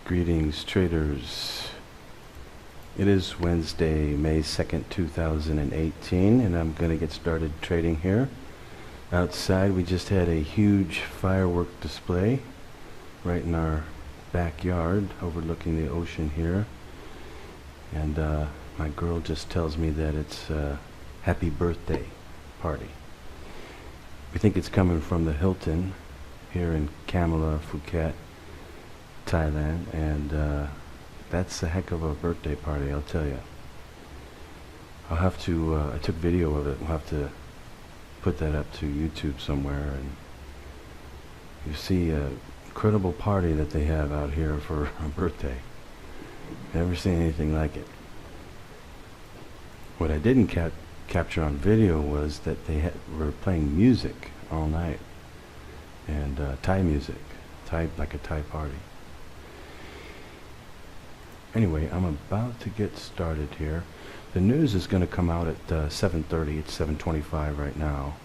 Greetings, traders. It is Wednesday, May 2nd, 2018, and I'm going to get started trading here. Outside, we just had a huge firework display right in our backyard, overlooking the ocean here. And my girl just tells me that it's a happy birthday party. We think it's coming from the Hilton here in Kamala, Phuket, Thailand, and that's a heck of a birthday party, I'll tell you. I'll have to, I took video of it, we'll have to put that up to YouTube somewhere, and you see a incredible party that they have out here for a birthday. Never seen anything like it. What I didn't capture on video was that they were playing music all night, and Thai music, like a Thai party. Anyway, I'm about to get started here. The news is going to come out at 7:30. It's 7:25 right now.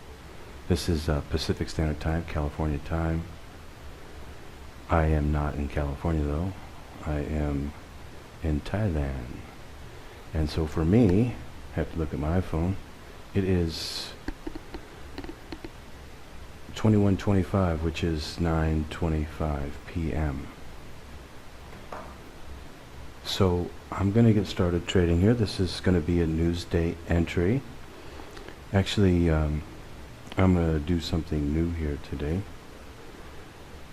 This is Pacific Standard Time, California time. I am not in California though. I am in Thailand. And so for me, I have to look at my iPhone. It is 21:25, which is 9:25 p.m. So I'm going to get started trading here. This is going to be a news date entry. Actually, I'm going to do something new here today.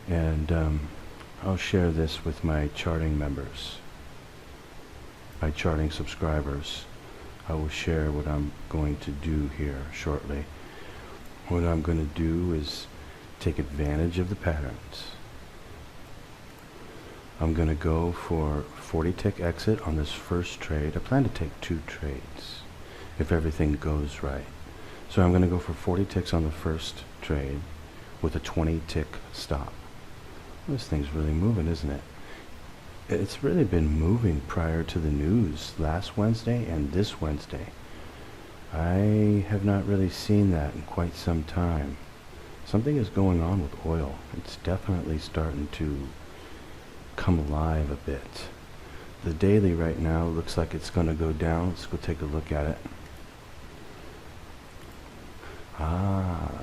And I'll share this with my charting members, my charting subscribers. I will share what I'm going to do here shortly. What I'm going to do is take advantage of the patterns. I'm going to go for 40 tick exit on this first trade. I plan to take 2 trades if everything goes right. So I'm going to go for 40 ticks on the first trade with a 20 tick stop. This thing's really moving, isn't it? It's really been moving prior to the news last Wednesday and this Wednesday. I have not really seen that in quite some time. Something is going on with oil. It's definitely starting to come alive a bit. The daily right now looks like it's going to go down. Let's go take a look at it.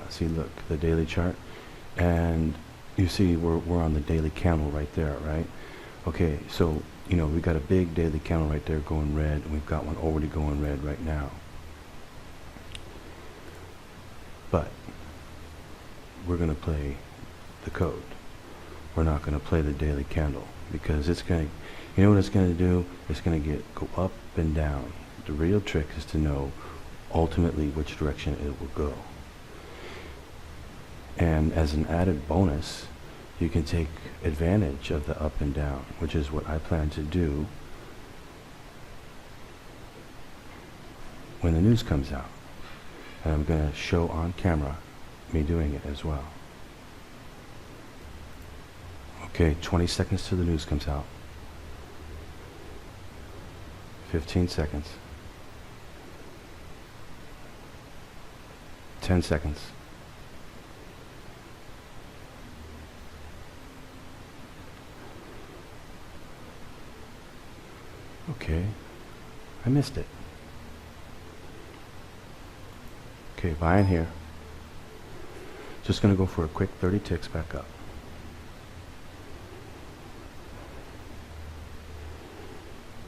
See, look, the daily chart, and you see we're on the daily candle right there, right? Okay, so you know we got a big daily candle right there going red, and we've got one already going red right now. But we're going to play the code. We're not going to play the daily candle, because it's going to, you know what it's going to do? It's going to go up and down. The real trick is to know ultimately which direction it will go. And as an added bonus, you can take advantage of the up and down, which is what I plan to do when the news comes out. And I'm going to show on camera me doing it as well. Okay, 20 seconds till the news comes out. 15 seconds. 10 seconds. Okay, I missed it. Okay, buying here. Just going to go for a quick 30 ticks back up.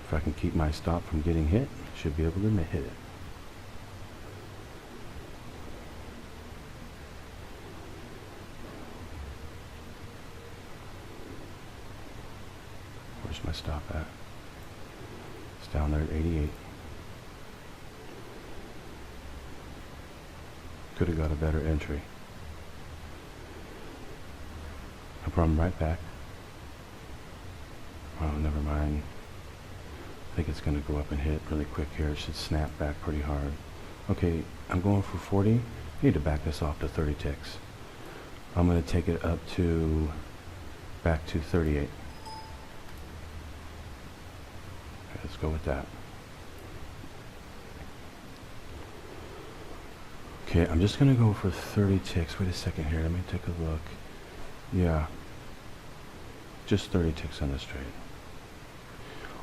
If I can keep my stop from getting hit, I should be able to hit it. Where's my stop at? It's down there at 88. Could have got a better entry. I'll come right back. Oh, never mind. I think it's going to go up and hit really quick here. It should snap back pretty hard. Okay, I'm going for 40. I need to back this off to 30 ticks. I'm going to take it up to, back to 38. Okay, let's go with that. Okay, I'm just going to go for 30 ticks. Wait a second here. Let me take a look. Yeah. Just 30 ticks on this trade.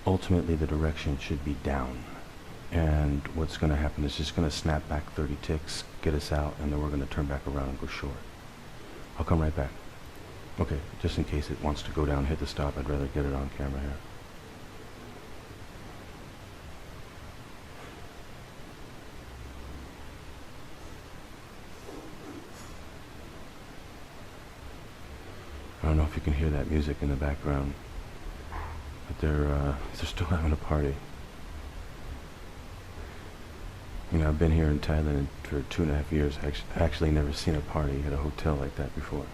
ultimately the direction should be down. And what's going to happen is just going to snap back 30 ticks, get us out, and then we're going to turn back around and go short. I'll come right back. Okay, just in case it wants to go down, hit the stop, I'd rather get it on camera here. I don't know if you can hear that music in the background, but they're still having a party. You know, I've been here in Thailand for 2.5 years. Actually never seen a party at a hotel like that before.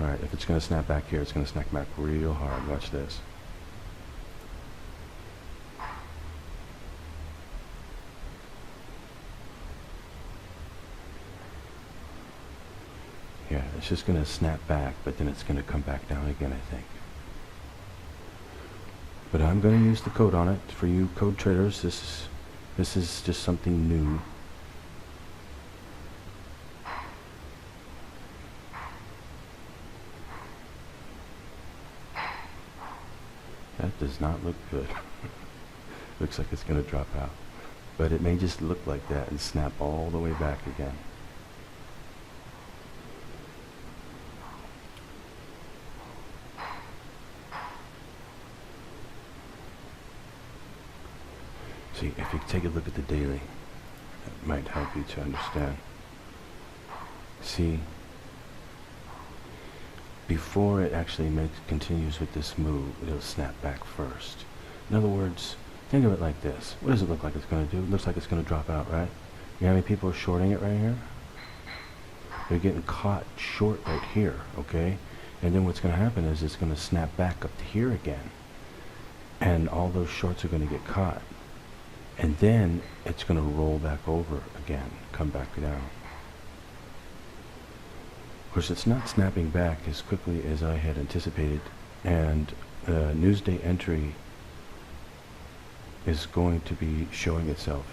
Alright, if it's going to snap back here, it's going to snap back real hard. Watch this. Yeah, it's just going to snap back, but then it's going to come back down again, I think. But I'm going to use the code on it. For you code traders, this is just something new. That does not look good. Looks like it's going to drop out. But it may just look like that and snap all the way back again. See, if you take a look at the daily, that might help you to understand. See, before it actually continues with this move, it'll snap back first. In other words, think of it like this. What does it look like it's going to do? It looks like it's going to drop out, right? You know how many people are shorting it right here? They're getting caught short right here, okay? And then what's going to happen is it's going to snap back up to here again. And all those shorts are going to get caught. And then it's going to roll back over again, come back down. Of course, it's not snapping back as quickly as I had anticipated, and the Newsday entry is going to be showing itself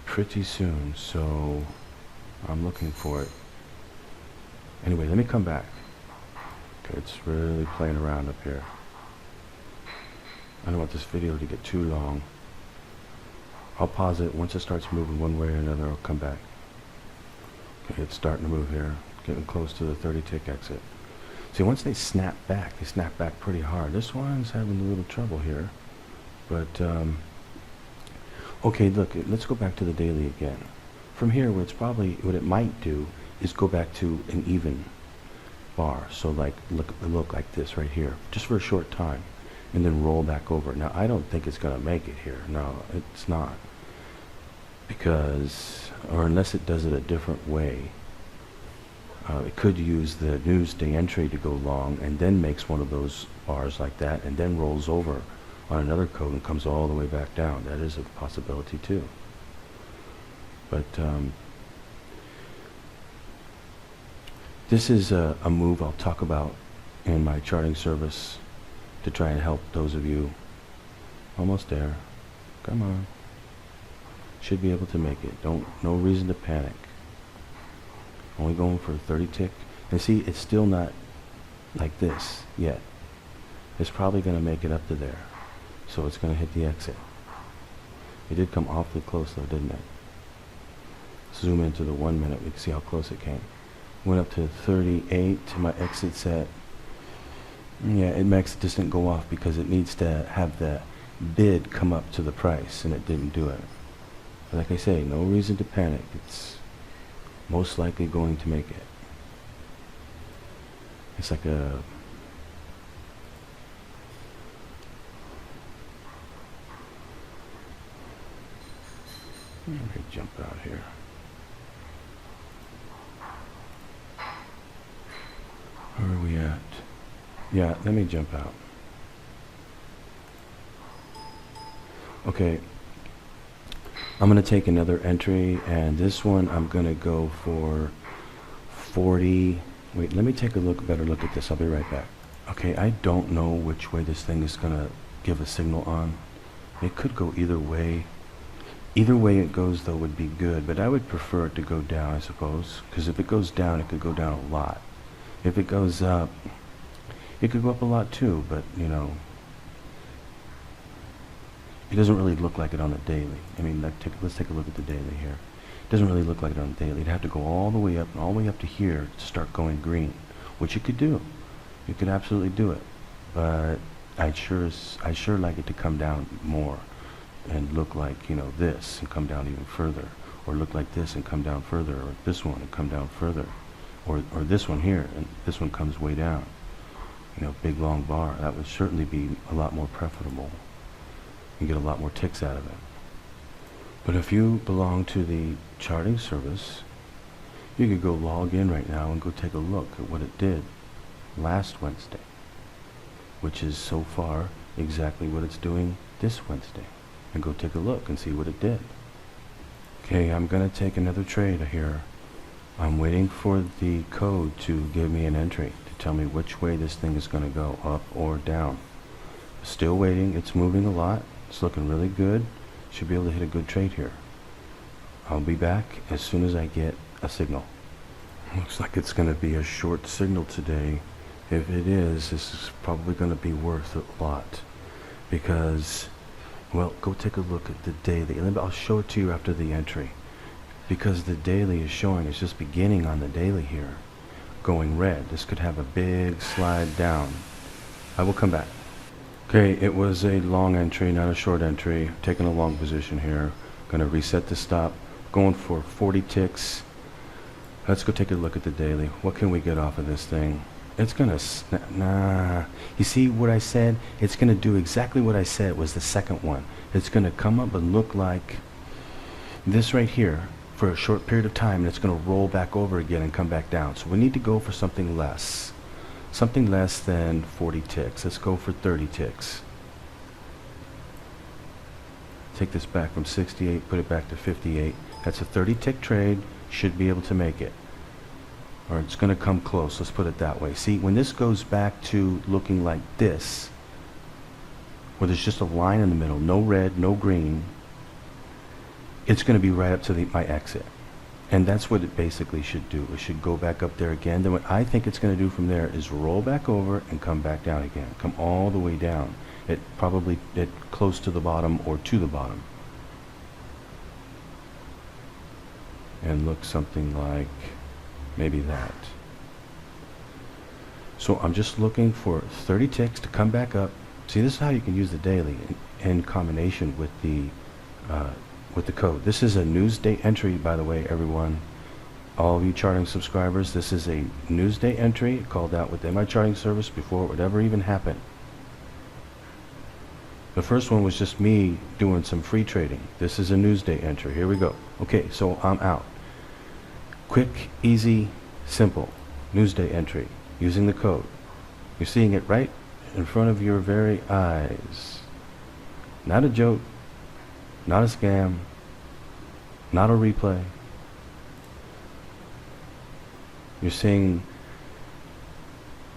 pretty soon, so I'm looking for it. Anyway, let me come back. Okay, it's really playing around up here. I don't want this video to get too long. I'll pause it. Once it starts moving one way or another, I'll come back. Okay, it's starting to move here. Getting close to the 30 tick exit. See, once they snap back pretty hard. This one's having a little trouble here. But, okay, look, let's go back to the daily again. From here, what it might do is go back to an even bar. So like, look like this right here, just for a short time. And then roll back over. Now, I don't think it's going to make it here. No, it's not. Because, or unless it does it a different way, it could use the Newsday entry to go long and then makes one of those bars like that and then rolls over on another code and comes all the way back down. That is a possibility too. But this is a move I'll talk about in my charting service to try and help those of you. Almost there. Come on. Should be able to make it. No reason to panic. Only going for a 30 tick. And see, it's still not like this yet. It's probably going to make it up to there. So it's going to hit the exit. It did come awfully close though, didn't it? Zoom into the 1 minute. We can see how close it came. Went up to 38 to my exit set. Yeah, it just didn't go off because it needs to have the bid come up to the price, and it didn't do it. But like I say, no reason to panic. It's most likely going to make it. It's like a... Let me jump out here. Where are we at? Yeah, let me jump out. Okay, I'm going to take another entry, and this one I'm going to go for 40. Wait, let me take a better look at this. I'll be right back. Okay, I don't know which way this thing is going to give a signal on. It could go either way. Either way it goes, though, would be good, but I would prefer it to go down, I suppose, because if it goes down, it could go down a lot. If it goes up, it could go up a lot too, but you know, it doesn't really look like it on the daily. I mean, let's take a look at the daily here. It doesn't really look like it on the daily. It'd have to go all the way up and all the way up to here to start going green, which you could do. You could absolutely do it, but I sure like it to come down more and look like, you know, this and come down even further, or look like this and come down further, or this one and come down further, or this one here and this one comes way down. You know, big long bar. That would certainly be a lot more preferable. You get a lot more ticks out of it. But if you belong to the charting service, you could go log in right now and go take a look at what it did last Wednesday, which is so far exactly what it's doing this Wednesday, and go take a look and see what it did. Okay, I'm gonna take another trade here. I'm waiting for the code to give me an entry to tell me which way this thing is gonna go, up or down. Still waiting. It's moving a lot. It's looking really good. Should be able to hit a good trade here. I'll be back as soon as I get a signal. Looks like it's gonna be a short signal today. If it is, this is probably going to be worth a lot, because, well, go take a look at the daily. I'll show it to you after the entry, because the daily is showing, it's just beginning on the daily here, going red. This could have a big slide down. I will come back. Okay, it was a long entry, not a short entry. Taking a long position here. Going to reset the stop. Going for 40 ticks. Let's go take a look at the daily. What can we get off of this thing? It's gonna nah. You see what I said? It's gonna do exactly what I said was the second one. It's gonna come up and look like this right here for a short period of time, and it's gonna roll back over again and come back down. So we need to go for something less than 40 ticks. Let's go for 30 ticks. Take this back from 68, put it back to 58. That's a 30 tick trade. Should be able to make it. Or it's going to come close, let's put it that way. See, when this goes back to looking like this, where there's just a line in the middle, no red, no green, it's going to be right up to my exit. And that's what it basically should do. It should go back up there again. Then what I think it's going to do from there is roll back over and come back down again. Come all the way down. It probably close to the bottom or to the bottom. And look something like maybe that. So I'm just looking for 30 ticks to come back up. See, this is how you can use the daily in combination with the code. This is a Newsday entry, by the way, everyone. All of you charting subscribers, this is a Newsday entry called out within my charting service before it would ever even happen. The first one was just me doing some free trading. This is a Newsday entry. Here we go. Okay, so I'm out. Quick, easy, simple Newsday entry using the code. You're seeing it right in front of your very eyes. Not a joke, not a scam, not a replay. You're seeing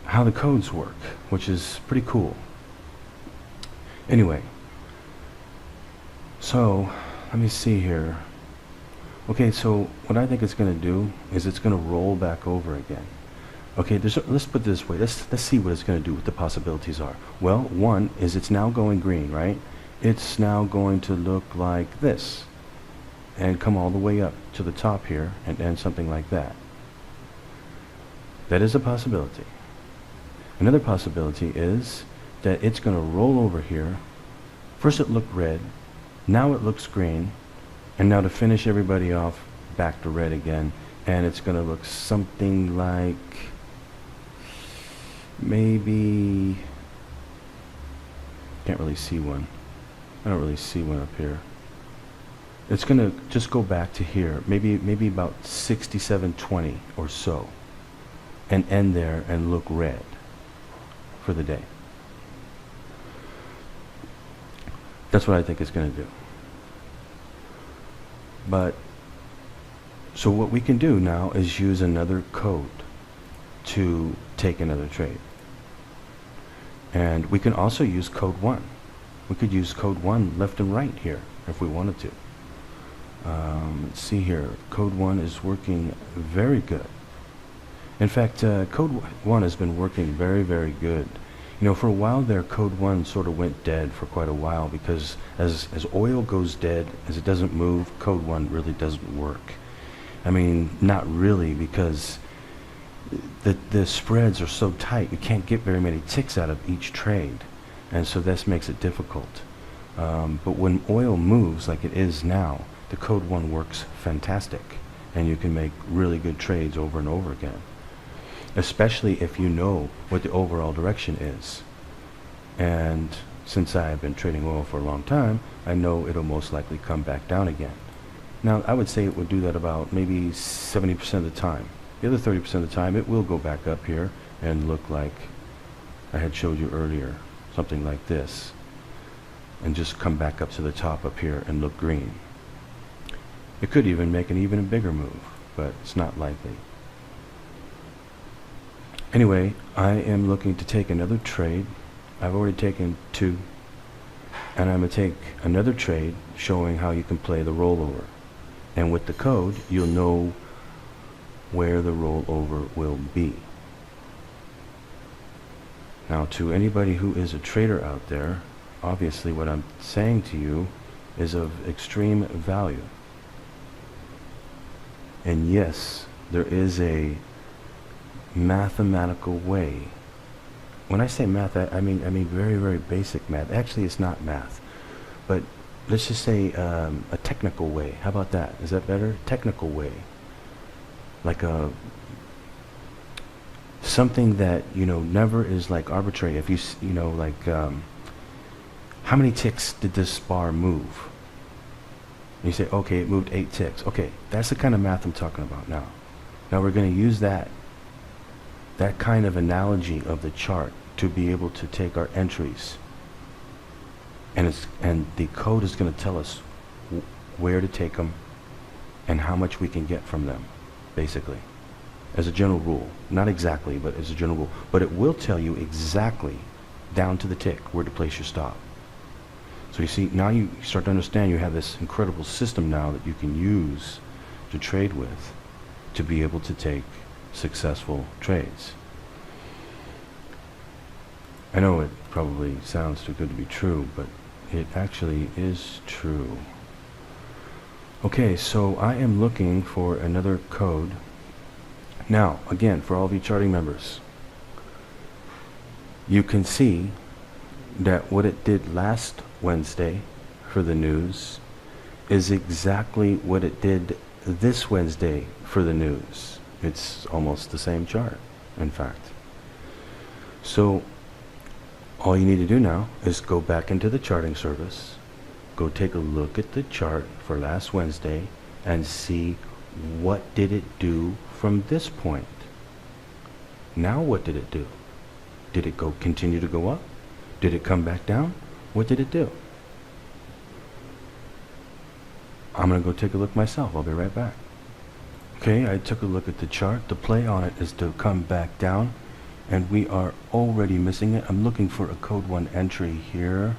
how the codes work, which is pretty cool. Anyway, so let me see here. Okay, so what I think it's going to do is it's going to roll back over again. Okay, let's put it this way. Let's see what it's going to do, what the possibilities are. Well, one is it's now going green, right? It's now going to look like this and come all the way up to the top here and end something like that. That is a possibility. Another possibility is that it's going to roll over here. First it looked red, now it looks green, and now to finish everybody off, back to red again, and it's going to look something like maybe, can't really see one. I don't really see one up here. It's going to just go back to here, maybe about 67.20 or so, and end there and look red for the day. That's what I think it's going to do. But so what we can do now is use another code to take another trade. And we can also use code 1. We could use code 1 left and right here if we wanted to. Let's see here. Code 1 is working very good. In fact, Code 1 has been working very, very good. You know, for a while there, Code 1 sort of went dead for quite a while because as oil goes dead, as it doesn't move, Code 1 really doesn't work. I mean, not really, because the spreads are so tight, you can't get very many ticks out of each trade. And so this makes it difficult. But when oil moves like it is now, the Code 1 works fantastic. And you can make really good trades over and over again. Especially if you know what the overall direction is. And since I have been trading oil for a long time, I know it'll most likely come back down again. Now, I would say it would do that about maybe 70% of the time. The other 30% of the time, it will go back up here and look like I had showed you earlier, something like this, and just come back up to the top up here and look green. It could even make an even bigger move, but it's not likely. Anyway, I am looking to take another trade. I've already taken 2, and I'm going to take another trade showing how you can play the rollover. And with the code, you'll know where the rollover will be. Now, to anybody who is a trader out there, obviously what I'm saying to you is of extreme value. And yes, there is a mathematical way. When I say math, I mean very, very basic math. Actually, it's not math, but let's just say a technical way. How about that? Is that better? Technical way, like something that never is like arbitrary. If you know like how many ticks did this bar move? And you say, okay, it moved 8 ticks. Okay, that's the kind of math I'm talking about now. Now we're going to use that kind of analogy of the chart to be able to take our entries. And the code is going to tell us where to take them and how much we can get from them, basically, as a general rule. Not exactly, but as a general rule. But it will tell you exactly, down to the tick, where to place your stop. So you see, now you start to understand you have this incredible system now that you can use to trade with to be able to take successful trades. I know it probably sounds too good to be true, but it actually is true. Okay, so I am looking for another code. Now, again, for all of you charting members, you can see that what it did last Wednesday for the news is exactly what it did this Wednesday for the news. It's almost the same chart, in fact. So all you need to do now is go back into the charting service, go take a look at the chart for last Wednesday and see what did it do from this point. Now what did it do? Did it continue to go up? Did it come back down? What did it do? I'm going to go take a look myself. I'll be right back. Okay, I took a look at the chart. The play on it is to come back down, and we are already missing it. I'm looking for a code 1 entry here.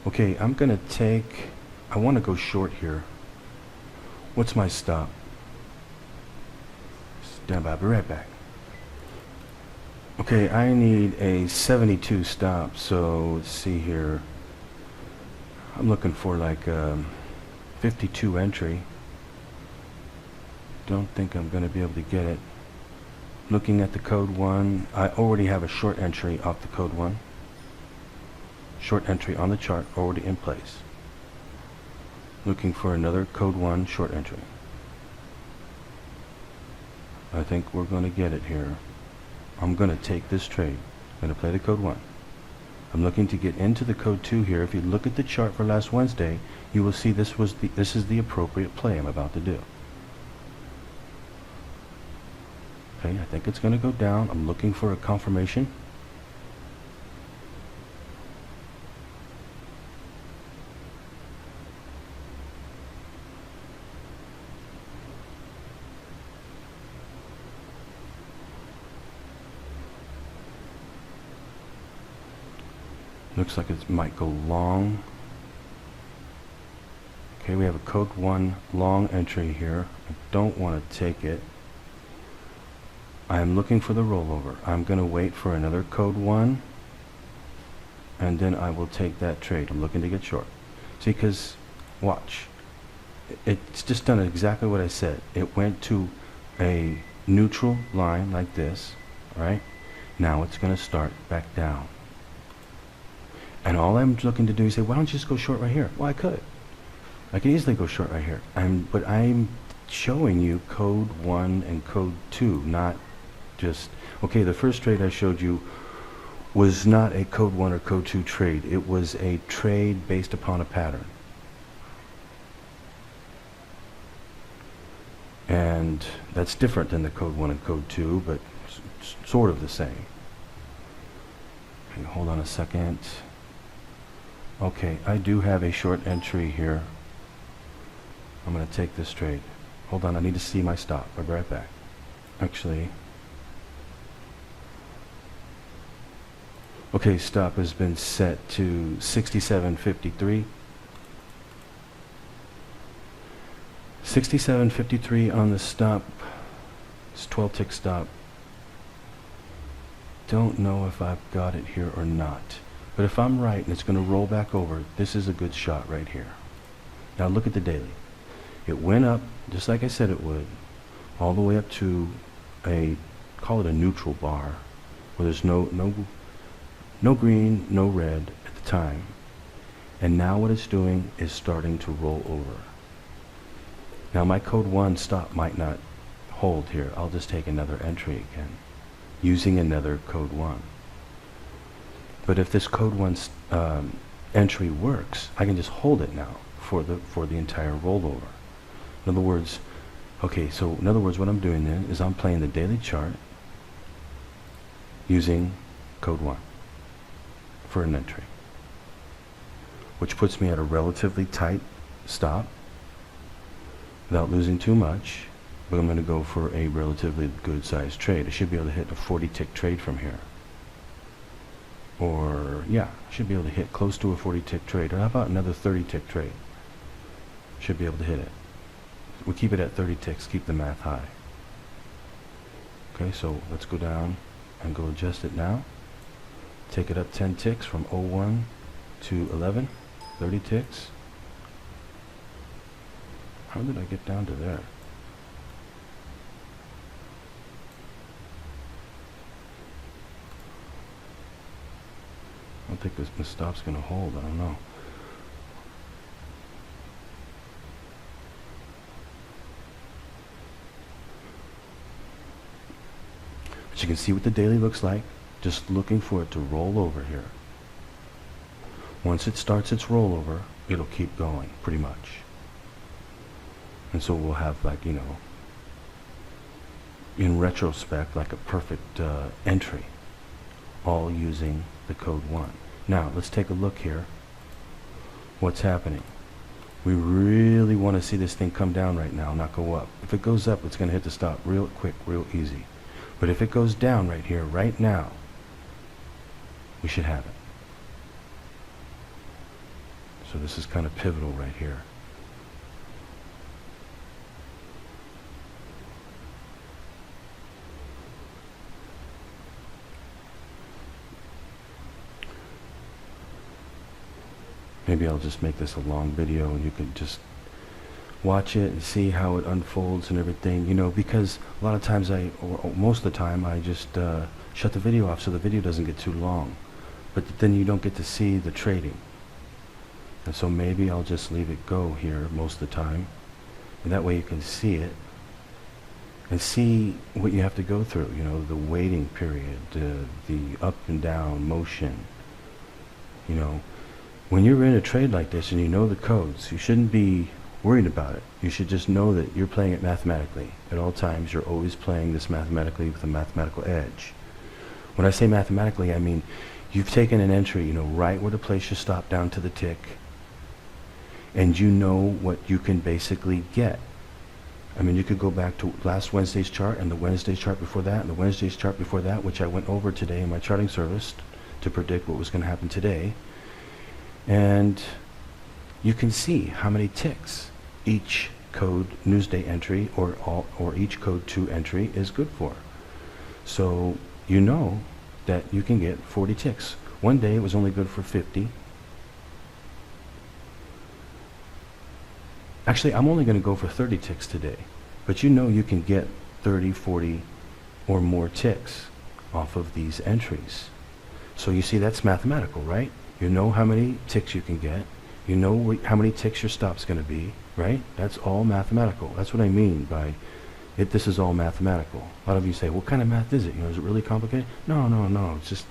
Okay, I'm going to take, I want to go short here. What's my stop? Stand by, I'll be right back. Okay, I need a 72 stop, so let's see here. I'm looking for like 52 entry. Don't think I'm going to be able to get it. Looking at the code 1, I already have a short entry off the code 1. Short entry on the chart already in place. Looking for another code 1 short entry. I think we're going to get it here. I'm going to take this trade. I'm going to play the code 1. I'm looking to get into the code 2 here. If you look at the chart for last Wednesday, you will see this is the appropriate play I'm about to do. Okay, I think it's going to go down. I'm looking for a confirmation. Looks like it might go long. Okay, we have a code 1 long entry here. I don't want to take it. I'm looking for the rollover. I'm going to wait for another code 1, and then I will take that trade. I'm looking to get short. See, because, watch. It's just done exactly what I said. It went to a neutral line like this, right? Now it's going to start back down. And all I'm looking to do is say, why don't you just go short right here? Well, I could. I could easily go short right here. But I'm showing you code 1 and code 2, not just, okay, the first trade I showed you was not a code 1 or code 2 trade. It was a trade based upon a pattern. And that's different than the code 1 and code 2, but sort of the same. Okay, hold on a second. Okay, I do have a short entry here. I'm going to take this trade. Hold on, I need to see my stop. I'll be right back. Actually, okay, stop has been set to 67.53. 67.53 on the stop. It's 12 tick stop. Don't know if I've got it here or not. But if I'm right and it's going to roll back over, this is a good shot right here. Now look at the daily. It went up, just like I said it would, all the way up to a, call it a neutral bar, where there's no green, no red at the time. And now what it's doing is starting to roll over. Now my code 1 stop might not hold here. I'll just take another entry again, using another code 1. But if this code 1 entry works, I can just hold it now for the entire rollover. In other words, okay, so in other words, what I'm doing then is I'm playing the daily chart using code 1 for an entry, which puts me at a relatively tight stop without losing too much, but I'm going to go for a relatively good sized trade. I should be able to hit a 40 tick trade from here. Or, yeah, I should be able to hit close to a 40 tick trade. Or how about another 30 tick trade? Should be able to hit it. We keep it at 30 ticks, keep the math high. Okay, so let's go down and go adjust it now. Take it up 10 ticks from 01 to 11, 30 ticks. How did I get down to there? I don't think this stop's going to hold. I don't know. But you can see what the daily looks like. Just looking for it to roll over here. Once it starts its rollover, it'll keep going, pretty much. And so we'll have, like, you know, in retrospect, like a perfect entry, all using the code 1. Now, let's take a look here. What's happening? We really want to see this thing come down right now, not go up. If it goes up, it's going to hit the stop real quick, real easy. But if it goes down right here, right now, we should have it. So this is kind of pivotal right here. Maybe I'll just make this a long video and you can just watch it and see how it unfolds and everything, you know, because a lot of times or most of the time I just shut the video off so the video doesn't get too long, but then you don't get to see the trading. And so maybe I'll just leave it go here most of the time, and that way you can see it and see what you have to go through, you know, the waiting period, the up and down motion, you know. When you're in a trade like this and you know the codes, you shouldn't be worried about it. You should just know that you're playing it mathematically. At all times, you're always playing this mathematically with a mathematical edge. When I say mathematically, I mean you've taken an entry, you know, right where to place your stop down to the tick, and you know what you can basically get. I mean, you could go back to last Wednesday's chart and the Wednesday's chart before that and the Wednesday's chart before that, which I went over today in my charting service to predict what was going to happen today. And you can see how many ticks each code Newsday entry or each code 2 entry is good for. So you know that you can get 40 ticks. One day it was only good for 50. Actually, I'm only going to go for 30 ticks today. But you know you can get 30, 40 or more ticks off of these entries. So you see, that's mathematical, right? You know how many ticks you can get. You know how many ticks your stop's going to be, right? That's all mathematical. That's what I mean by it. This is all mathematical. A lot of you say, what kind of math is it? You know, is it really complicated? No, no, no. It's just,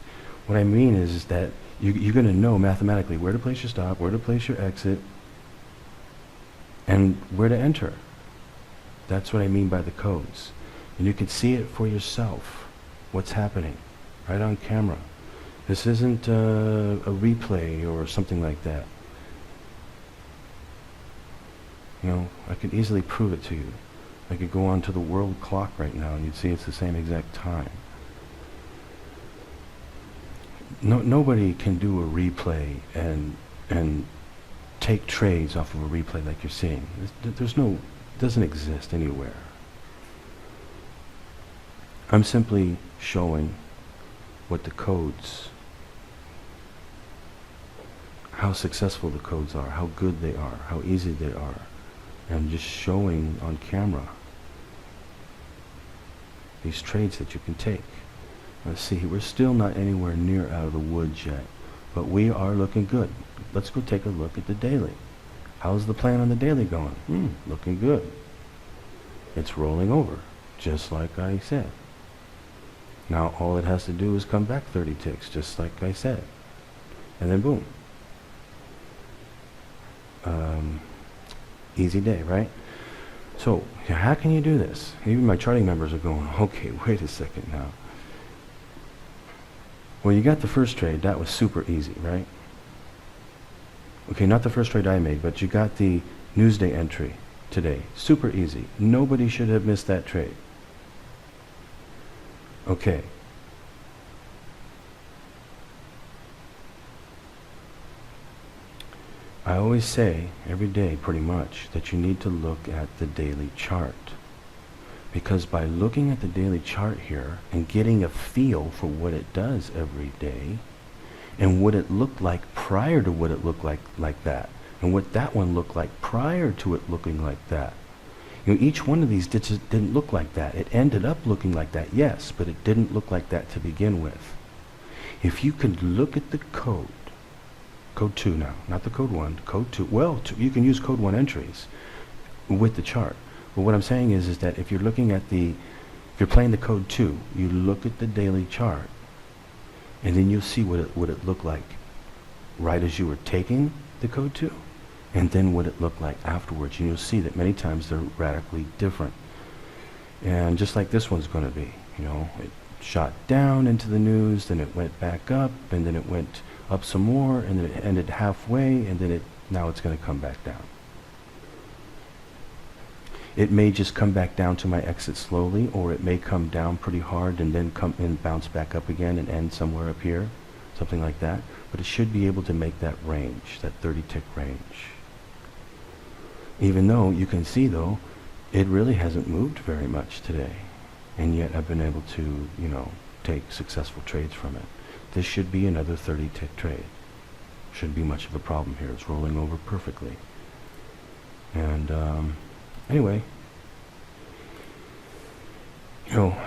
what I mean is that you're going to know mathematically where to place your stop, where to place your exit, and where to enter. That's what I mean by the codes. And you can see it for yourself, what's happening, right on camera. This isn't a replay or something like that. You know, I could easily prove it to you. I could go on to the world clock right now and you'd see it's the same exact time. Nobody can do a replay and take trades off of a replay like you're seeing. Doesn't exist anywhere. I'm simply showing what the codes, how successful the codes are, how good they are, how easy they are. I'm just showing on camera these trades that you can take. Let's see, we're still not anywhere near out of the woods yet, but we are looking good. Let's go take a look at the daily. How's the plan on the daily going? Looking good. It's rolling over, just like I said. Now all it has to do is come back 30 ticks, just like I said. And then boom. Easy day, right? So, how can you do this? Even my charting members are going, okay, wait a second now. Well, you got the first trade. That was super easy, right? Okay, not the first trade I made, but you got the Newsday entry today. Super easy. Nobody should have missed that trade. Okay. I always say, every day pretty much, that you need to look at the daily chart. Because by looking at the daily chart here and getting a feel for what it does every day, and what it looked like prior to what it looked like that, and what that one looked like prior to it looking like that. You know, each one of these didn't look like that. It ended up looking like that, yes, but it didn't look like that to begin with. If you could look at the code 2 now, not the code 1, code 2. Well, you can use code 1 entries with the chart. But what I'm saying is that if you're looking at if you're playing the code 2, you look at the daily chart, and then you'll see what it looked like right as you were taking the code 2, and then what it looked like afterwards. And you'll see that many times they're radically different. And just like this one's going to be, you know, it shot down into the news, then it went back up, and then it went up some more, and then it ended halfway, and then now it's going to come back down. It may just come back down to my exit slowly, or it may come down pretty hard and then come and bounce back up again and end somewhere up here, something like that. But it should be able to make that range, that 30 tick range. Even though you can see, though, it really hasn't moved very much today, and yet I've been able to, you know, take successful trades from it. This should be another 30 tick trade. Shouldn't be much of a problem here. It's rolling over perfectly. And anyway, you know,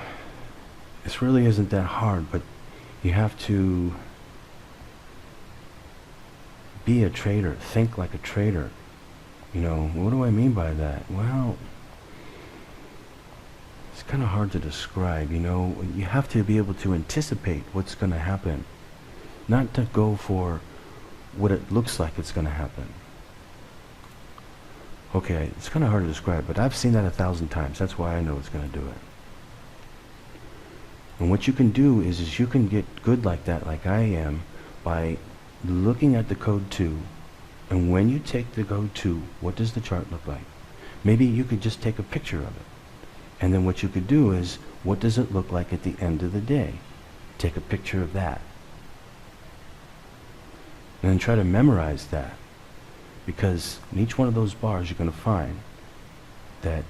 this really isn't that hard, but you have to be a trader, think like a trader. You know, what do I mean by that? Well, it's kind of hard to describe, you know. You have to be able to anticipate what's going to happen, not to go for what it looks like it's going to happen. Okay, it's kind of hard to describe, but I've seen that 1,000 times. That's why I know it's going to do it. And what you can do is you can get good like that, like I am, by looking at the code 2. And when you take the code 2, what does the chart look like? Maybe you could just take a picture of it. And then what you could do is, what does it look like at the end of the day? Take a picture of that. And then try to memorize that. Because in each one of those bars, you're going to find that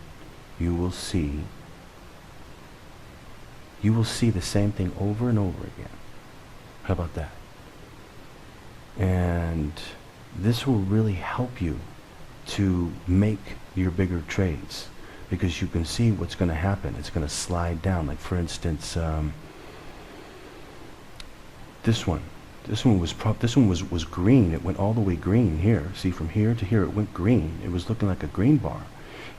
you will see you will see the same thing over and over again. How about that? And this will really help you to make your bigger trades, because you can see what's going to happen. It's going to slide down. Like for instance, this one was green. It went all the way green here. See, from here to here, it went green. It was looking like a green bar.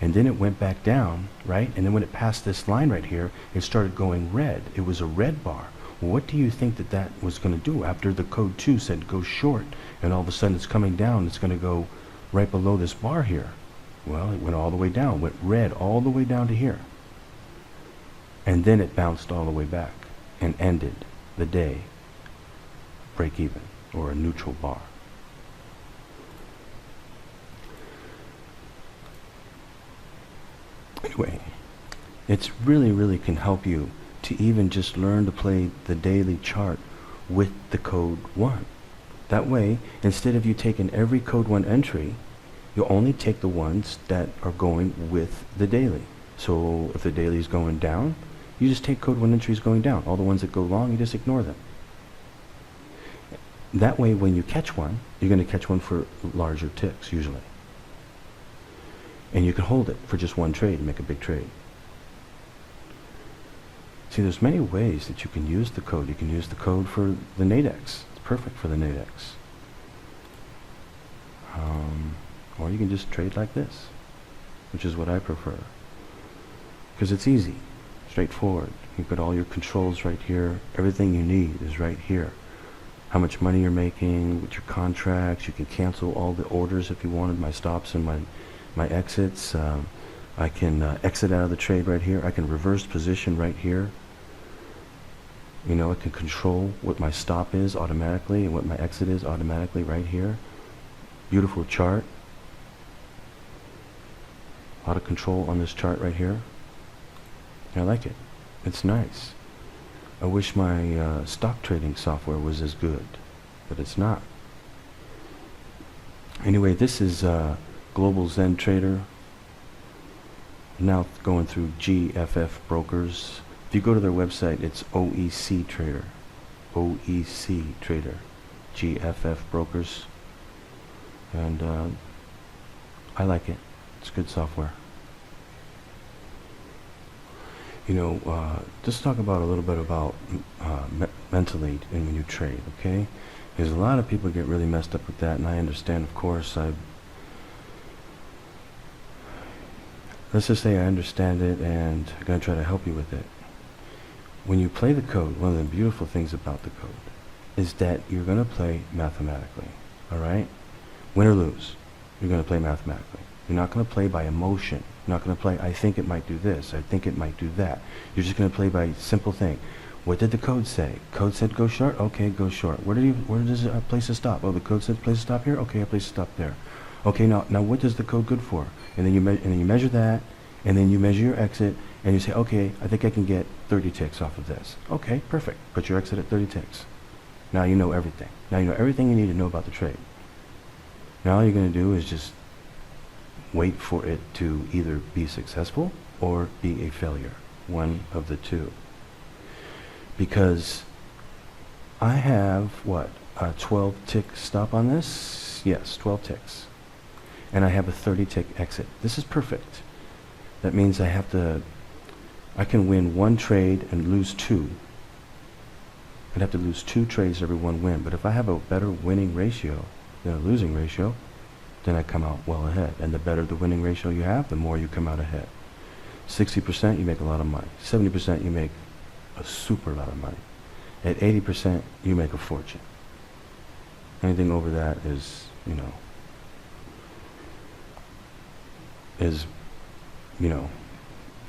And then it went back down, right? And then when it passed this line right here, it started going red. It was a red bar. Well, what do you think that was going to do after the code 2 said go short, and all of a sudden it's coming down? It's going to go right below this bar here. Well, it went all the way down, went red all the way down to here. And then it bounced all the way back and ended the day break even, or a neutral bar. Anyway, it's really can help you to even just learn to play the daily chart with the code 1. That way, instead of you taking every code 1 entry, you'll only take the ones that are going with the daily. So if the daily is going down, you just take code 1 entries going down. All the ones that go long, you just ignore them. That way, when you catch one, you're going to catch one for larger ticks, usually. And you can hold it for just one trade and make a big trade. See, there's many ways that you can use the code. You can use the code for the Nadex. It's perfect for the Nadex. Or you can just trade like this, which is what I prefer. Because it's easy, straightforward. You've got all your controls right here. Everything you need is right here. How much money you're making, with your contracts. You can cancel all the orders if you wanted, my stops and my exits. I can exit out of the trade right here. I can reverse position right here. You know, I can control what my stop is automatically and what my exit is automatically right here. Beautiful chart. A lot of control on this chart right here. I like it. It's nice. I wish my stock trading software was as good, but it's not. Anyway, this is Global Zen Trader. Now going through GFF Brokers. If you go to their website, it's OEC Trader. OEC Trader. GFF Brokers. And I like it. It's good software. You know, just talk about a little bit about mentally and when you trade, okay? Because a lot of people get really messed up with that, and I understand, of course. Let's just say I understand it, and I'm going to try to help you with it. When you play the code, one of the beautiful things about the code is that you're going to play mathematically, all right? Win or lose, you're going to play mathematically. You're not going to play by emotion. You're not going to play, I think it might do this, I think it might do that. You're just going to play by simple thing. What did the code say? Code said go short? Okay, go short. Where does it place a stop? Oh, the code said place a stop here? Okay, I place a stop there. Okay, now what does the code good for? And then you measure that, and then you measure your exit, and you say, okay, I think I can get 30 ticks off of this. Okay, perfect. Put your exit at 30 ticks. Now you know everything. Now you know everything you need to know about the trade. Now all you're going to do is just wait for it to either be successful or be a failure. One of the two. Because I have, what, a 12 tick stop on this? Yes, 12 ticks. And I have a 30 tick exit. This is perfect. That means I can win one trade and lose two. I'd have to lose 2 trades every one win. But if I have a better winning ratio than a losing ratio, then I come out well ahead. And the better the winning ratio you have, the more you come out ahead. 60% you make a lot of money. 70% you make a super lot of money. At 80% you make a fortune. Anything over that is,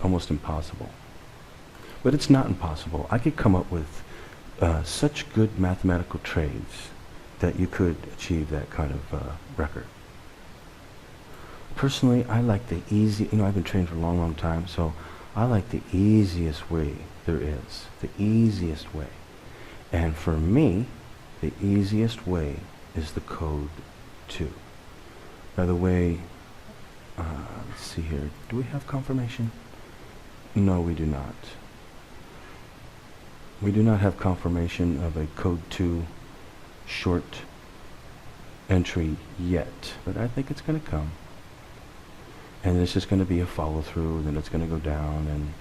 almost impossible. But it's not impossible. I could come up with such good mathematical trades that you could achieve that kind of record. Personally, I like the easy, I've been trained for a long time, so I like the easiest way there is. The easiest way. And for me, the easiest way is the code 2. By the way, let's see here. Do we have confirmation? No, we do not. We do not have confirmation of a code 2 short entry yet, but I think it's going to come. And it's just going to be a follow through, then it's going to go down, and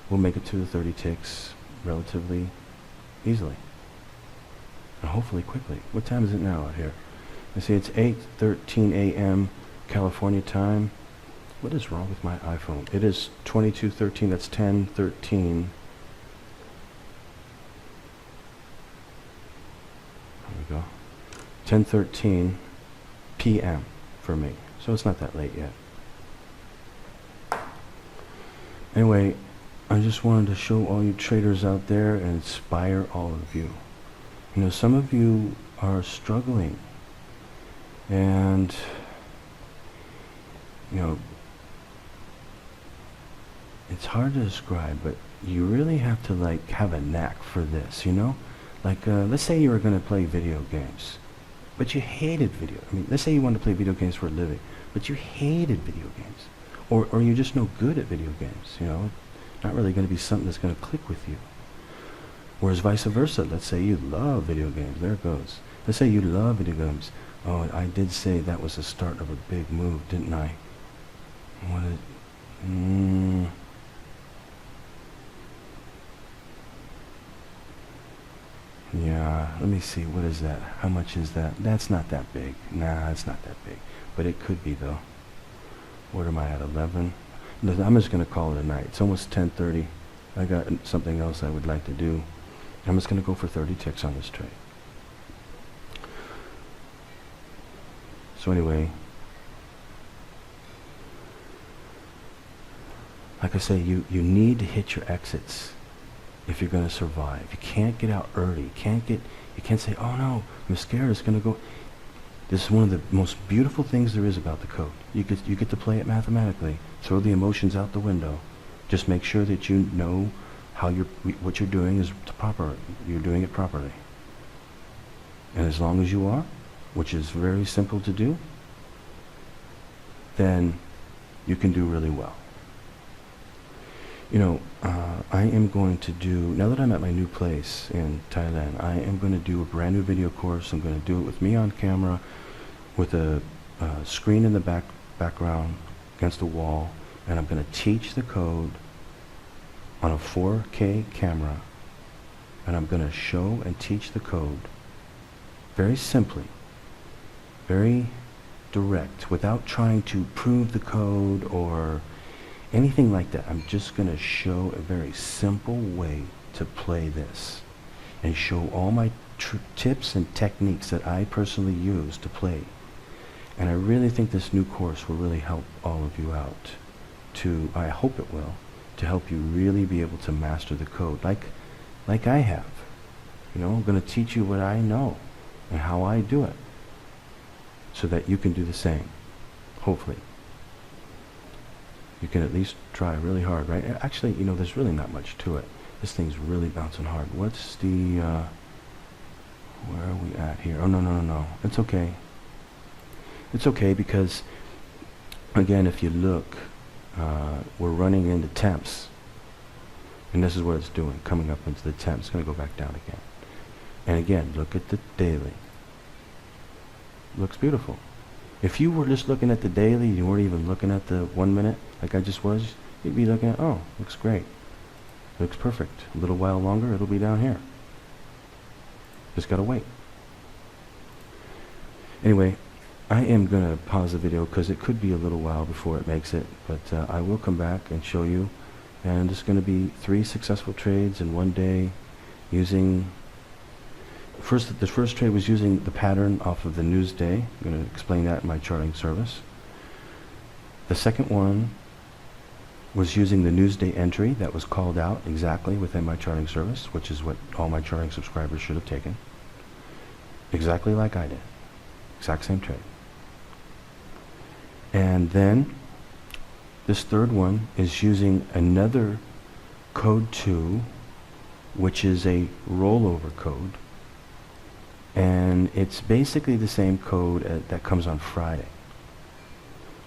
we'll make it to the 30 ticks relatively easily. And hopefully quickly. What time is it now out here? I see it's 8:13 a.m. California time. What is wrong with my iPhone? It is 22:13, that's 10:13. There we go. 10:13 p.m. for me. So it's not that late yet. Anyway, I just wanted to show all you traders out there and inspire all of you. You know, some of you are struggling, and you know, it's hard to describe, but you really have to like have a knack for this, you know? Like, let's say you were going to play video games, but you hated let's say you wanted to play video games for a living, but you hated video games. Or you're just no good at video games, you know? Not really going to be something that's going to click with you. Whereas vice versa, let's say you love video games. There it goes. Let's say you love video games. Oh, I did say that was the start of a big move, didn't I? Yeah, let me see. What is that? How much is that? That's not that big. Nah, it's not that big. But it could be, though. What am I at, 11? I'm just going to call it a night. It's almost 10:30. I got something else I would like to do. I'm just going to go for 30 ticks on this trade. So anyway, like I say, you need to hit your exits if you're going to survive. You can't get out early. You can't say, oh no, I'm scared it's going to go. This is one of the most beautiful things there is about the code. You get to play it mathematically. Throw the emotions out the window. Just make sure that you know how what you're doing is proper. You're doing it properly. And as long as you are, which is very simple to do, then you can do really well. You know, I am going to do, now that I'm at my new place in Thailand, I am going to do a brand new video course. I'm going to do it with me on camera, with a screen in the background against the wall, and I'm going to teach the code on a 4K camera, and I'm going to show and teach the code very simply, very direct, without trying to prove the code or anything like that. I'm just going to show a very simple way to play this and show all my tips and techniques that I personally use to play. And I really think this new course will really help all of you out. I hope it will, to help you really be able to master the code like I have. You know, I'm going to teach you what I know and how I do it, so that you can do the same, hopefully. You can at least try really hard, right? Actually, you know, there's really not much to it. This thing's really bouncing hard. What's the, where are we at here? Oh, no. It's okay. It's okay because, again, if you look, we're running into temps. And this is what it's doing, coming up into the temps. It's going to go back down again. And again, look at the daily. Looks beautiful. If you were just looking at the daily, you weren't even looking at the 1 minute, like I just was, you'd be looking at, oh, looks great. Looks perfect. A little while longer, it'll be down here. Just gotta wait. Anyway, I am gonna pause the video because it could be a little while before it makes it, but I will come back and show you. And it's gonna be 3 successful trades in one day using the first trade was using the pattern off of the Newsday. I'm going to explain that in my charting service. The second one was using the Newsday entry that was called out exactly within my charting service, which is what all my charting subscribers should have taken. Exactly like I did. Exact same trade. And then this third one is using another code 2, which is a rollover code. And it's basically the same code that comes on Friday.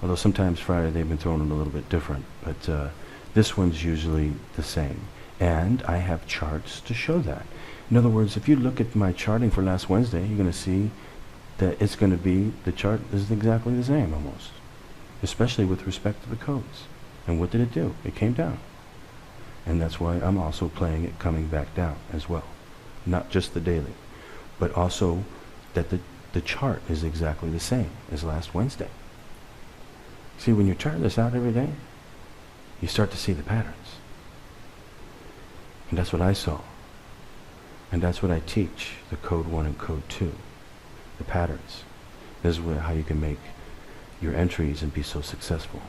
Although sometimes Friday they've been throwing them a little bit different, but this one's usually the same. And I have charts to show that. In other words, if you look at my charting for last Wednesday, you're going to see that it's going to be, the chart is exactly the same almost, especially with respect to the codes. And what did it do? It came down. And that's why I'm also playing it coming back down as well. Not just the daily, but also that the chart is exactly the same as last Wednesday. See, when you chart this out every day, you start to see the patterns. And that's what I saw. And that's what I teach, the code 1 and code 2, the patterns. This is how you can make your entries and be so successful.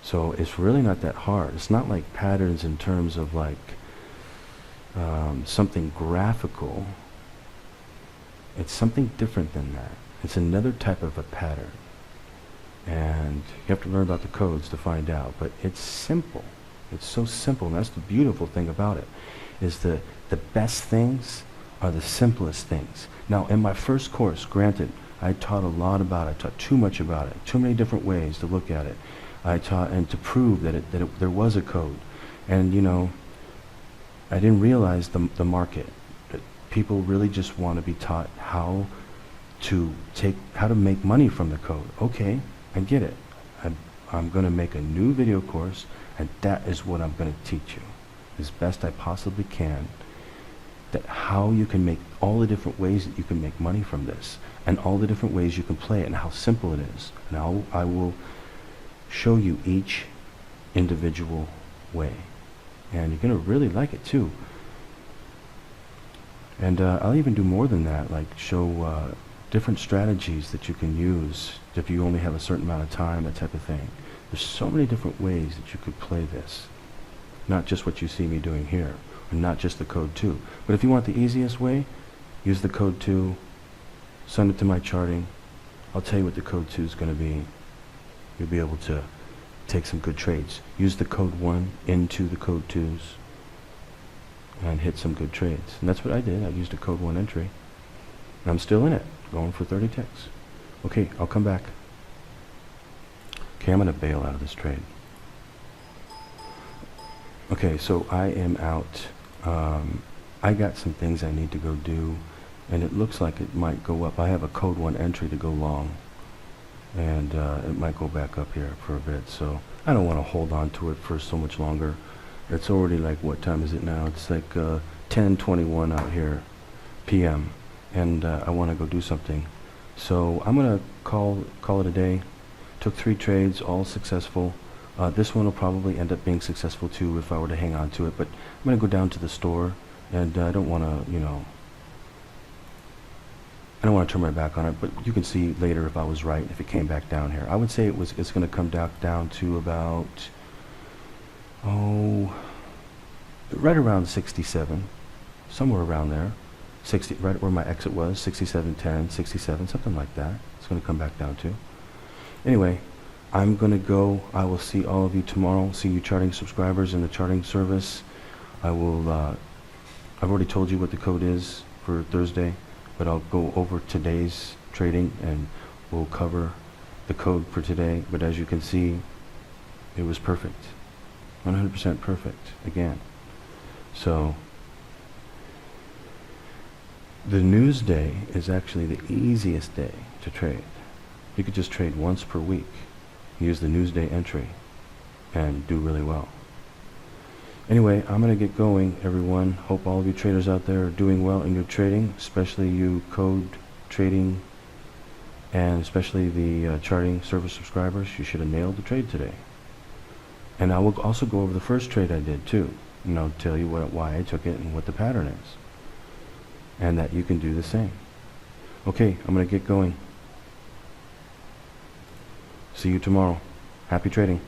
So it's really not that hard. It's not like patterns in terms of like something graphical. It's something different than that. It's another type of a pattern. And you have to learn about the codes to find out. But it's simple. It's so simple. And that's the beautiful thing about it, is the best things are the simplest things. Now, in my first course, granted, I taught a lot about it, taught too much about it, too many different ways to look at it. I taught, and to prove that there was a code. And, you know, I didn't realize the market. That people really just want to be taught how to make money from the code. Okay, I get it. I'm going to make a new video course, and that is what I'm going to teach you as best I possibly can. That how you can make all the different ways that you can make money from this, and all the different ways you can play it, and how simple it is. And I will show you each individual way, and you're going to really like it too. And I'll even do more than that, like show different strategies that you can use if you only have a certain amount of time, that type of thing. There's so many different ways that you could play this, not just what you see me doing here, or not just the code 2. But if you want the easiest way, use the code 2, send it to my charting. I'll tell you what the code 2 is going to be. You'll be able to take some good trades. Use the code 1 into the code 2s and hit some good trades. And that's what I did. I used a code 1 entry. And I'm still in it, going for 30 ticks. Okay, I'll come back. Okay, I'm going to bail out of this trade. Okay, so I am out. I got some things I need to go do, and it looks like it might go up. I have a code 1 entry to go long, and it might go back up here for a bit. So I don't want to hold on to it for so much longer. It's already like, what time is it now? It's like 10:21 out here, p.m. And I want to go do something. So I'm gonna call it a day. Took 3 trades, all successful. This one will probably end up being successful too if I were to hang on to it. But I'm gonna go down to the store, and I don't want to, you know, I don't want to turn my back on it. But you can see later if I was right, if it came back down here. I would say it's going to come down to about, right around 67, somewhere around there. 60, right where my exit was, 67.10, 67, something like that. It's going to come back down to. Anyway, I'm going to go. I will see all of you tomorrow. See you charting subscribers in the charting service. I will, I've already told you what the code is for Thursday, but I'll go over today's trading and we'll cover the code for today. But as you can see, it was perfect. 100% perfect again. So the news day is actually the easiest day to trade. You could just trade once per week. Use the news day entry and do really well. Anyway, I'm going to get going, everyone. Hope all of you traders out there are doing well in your trading, especially you code trading and especially the charting service subscribers. You should have nailed the trade today. And I will also go over the first trade I did too, and I'll tell you why I took it and what the pattern is, and that you can do the same. Okay, I'm going to get going. See you tomorrow. Happy trading.